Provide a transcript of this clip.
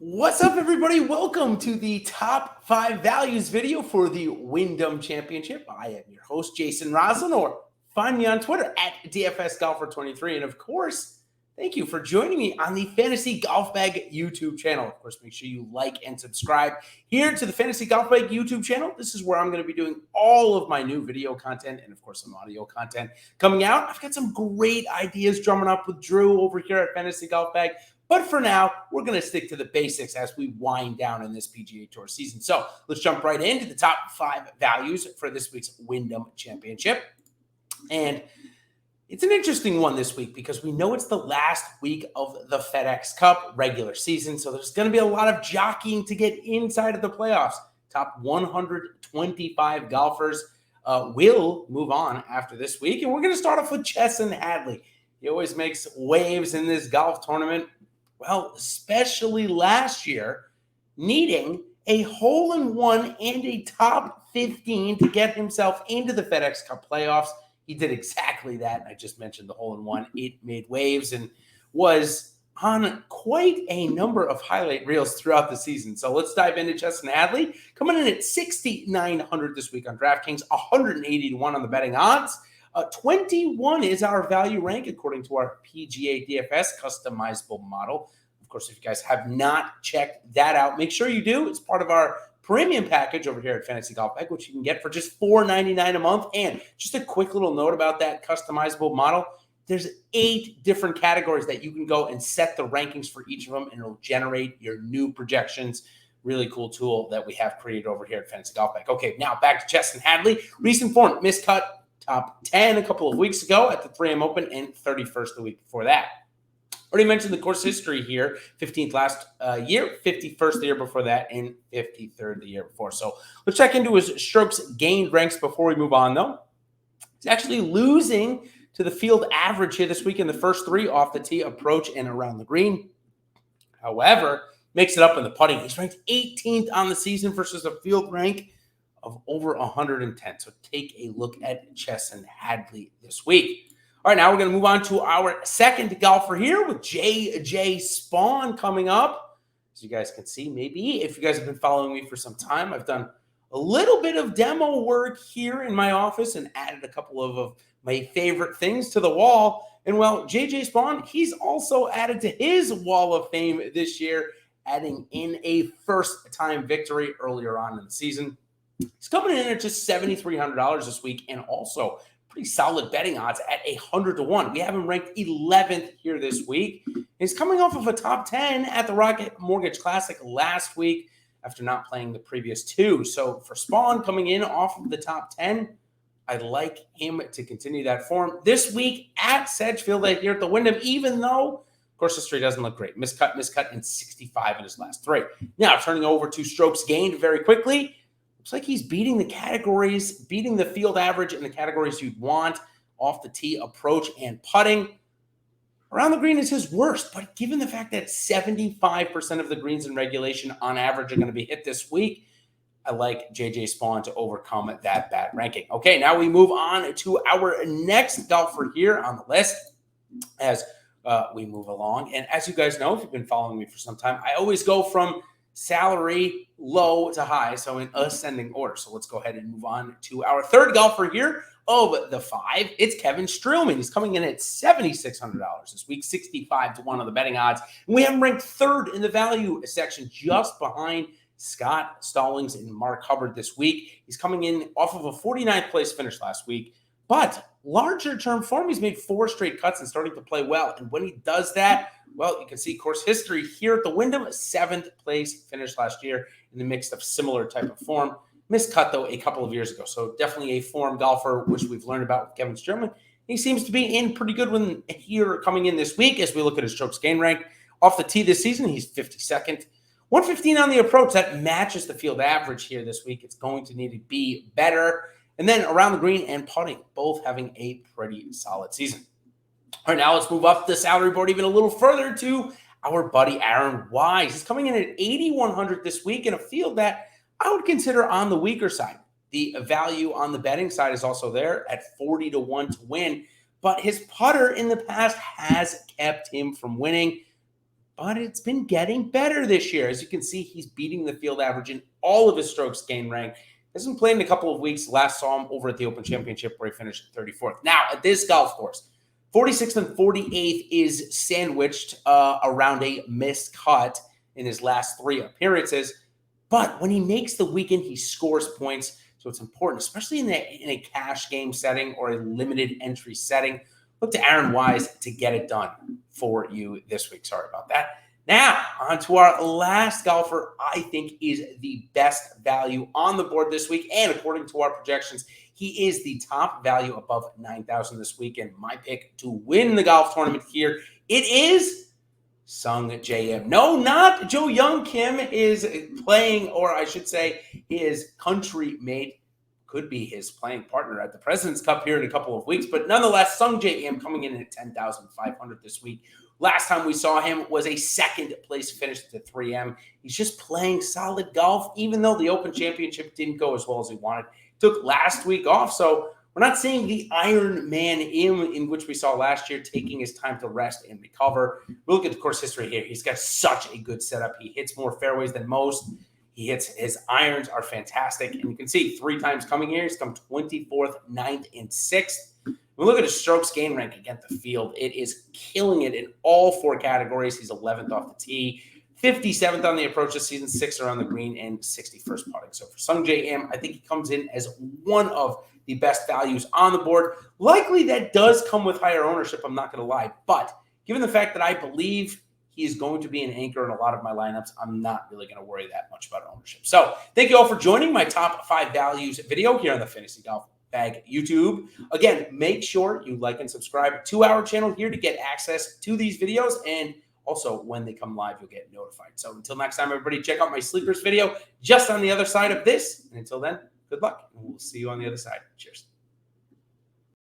What's up, everybody? Welcome to the top 5 values video for the Wyndham Championship. I am your host, Jason Rouslin, or find me on Twitter at DFS Golfer23. And of course, thank you for joining me on the Fantasy Golf Bag YouTube channel. Of course, make sure you like and subscribe here to the Fantasy Golf Bag YouTube channel. This is where I'm going to be doing all of my new video content and, of course, some audio content coming out. I've got some great ideas drumming up with Drew over here at Fantasy Golf Bag. But for now, we're going to stick to the basics as we wind down in this PGA Tour season. So let's jump right into the top 5 values for this week's Wyndham Championship. And it's an interesting one this week because we know it's the last week of the FedEx Cup regular season. So there's going to be a lot of jockeying to get inside of the playoffs. Top 125 golfers will move on after this week. And we're going to start off with Chesson Hadley. He always makes waves in this golf tournament. Well, especially last year, needing a hole-in-one and a top 15 to get himself into the FedEx Cup playoffs. He did exactly that. I just mentioned the hole-in-one. It made waves and was on quite a number of highlight reels throughout the season. So let's dive into Chesson Hadley. Coming in at 6,900 this week on DraftKings, 180 to 1 on the betting odds. 21 is our value rank according to our PGA DFS customizable model. Of course, if you guys have not checked that out, make sure you do. It's part of our premium package over here at Fantasy Golf Bag, which you can get for just $4.99 a month. And just a quick little note about that customizable model. There's 8 different categories that you can go and set the rankings for each of them, and it'll generate your new projections. Really cool tool that we have created over here at Fantasy Golf Bag. Okay, now back to Chesson Hadley. Recent form, miscut top 10 a couple of weeks ago at the 3M Open and 31st the week before that. Already mentioned the course history here, 15th last year, 51st the year before that, and 53rd the year before. So let's check into his strokes gained ranks before we move on, though. He's actually losing to the field average here this week in the first 3 off the tee, approach, and around the green. However, makes it up in the putting. He's ranked 18th on the season versus a field rank of over 110. So take a look at Chesson Hadley this week. All right, now we're going to move on to our second golfer here with J.J. Spaun coming up. As you guys can see, maybe if you guys have been following me for some time, I've done a little bit of demo work here in my office and added a couple of my favorite things to the wall. And well, J.J. Spaun, he's also added to his wall of fame this year, adding in a first-time victory earlier on in the season. He's coming in at just $7,300 this week, and also pretty solid betting odds at 100 to 1. We have him ranked 11th here this week. He's coming off of a top 10 at the Rocket Mortgage Classic last week after not playing the previous 2. So for Spaun coming in off of the top 10, I'd like him to continue that form this week at Sedgefield here at the Wyndham, even though course history doesn't look great. Miscut, and 65 in his last 3. Now, turning over to strokes gained very quickly. Looks like he's beating the categories, beating the field average in the categories you'd want. Off the tee, approach, and putting. Around the green is his worst, but given the fact that 75% of the greens in regulation on average are going to be hit this week, I like J.J. Spaun to overcome that bad ranking. Okay, now we move on to our next golfer here on the list as we move along. And as you guys know, if you've been following me for some time, I always go from salary low to high, so in ascending order. So let's go ahead and move on to our third golfer here of the 5. It's Kevin Strewman. He's coming in at $7,600 this week, 65 to 1 on the betting odds. And we have him ranked 3rd in the value section, just behind Scott Stallings and Mark Hubbard this week. He's coming in off of a 49th place finish last week, but larger term form, he's made 4 straight cuts and starting to play well. And when he does that, well, you can see course history here at the Wyndham, 7th place finish last year in the mix of similar type of form. Miscut, though, a couple of years ago. So definitely a form golfer, which we've learned about with Kevin Strewman. He seems to be in pretty good one here coming in this week as we look at his strokes gain rank. Off the tee this season, he's 52nd. 115 on the approach. That matches the field average here this week. It's going to need to be better. And then around the green and putting, both having a pretty solid season. All right, now let's move up the salary board even a little further to our buddy Aaron Wise. He's coming in at 8,100 this week in a field that I would consider on the weaker side. The value on the betting side is also there at 40 to 1 to win. But his putter in the past has kept him from winning. but it's been getting better this year. As you can see, he's beating the field average in all of his strokes gained rank. Hasn't played in a couple of weeks. Last saw him over at the Open Championship where he finished 34th. Now, at this golf course, 46th and 48th is sandwiched around a missed cut in his last 3 appearances. But when he makes the weekend, he scores points. So it's important, especially in a cash game setting or a limited entry setting. Look to Aaron Wise to get it done for you this week. Sorry about that. Now, on to our last golfer I think is the best value on the board this week. And according to our projections, he is the top value above 9,000 this week. And my pick to win the golf tournament here, it is Sung JM. No, not Joe Young Kim is playing, or I should say his country mate. Could be his playing partner at the President's Cup here in a couple of weeks. But nonetheless, Sung JM coming in at 10,500 this week. Last time we saw him was a second place finish at the 3M. He's just playing solid golf, even though the Open Championship didn't go as well as he wanted. Took last week off, so we're not seeing the Iron Man in which we saw last year, taking his time to rest and recover. We look at the course history here. He's got such a good setup. He hits more fairways than most. His irons are fantastic. And you can see 3 times coming here, he's come 24th, 9th, and 6th. We look at his strokes gain rank against the field. It is killing it in all 4 categories. He's 11th off the tee, 57th on the approach this season, 6th around the green, and 61st putting. So for Sung JM, I think he comes in as one of the best values on the board. Likely that does come with higher ownership, I'm not going to lie. But given the fact that I believe he is going to be an anchor in a lot of my lineups, I'm not really going to worry that much about ownership. So thank you all for joining my top 5 values video here on the Fantasy Golf Bag YouTube. Again, make sure you like and subscribe to our channel here to get access to these videos. And also when they come live, you'll get notified. So until next time, everybody, check out my sleepers video just on the other side of this. And until then, good luck. And we'll see you on the other side. Cheers.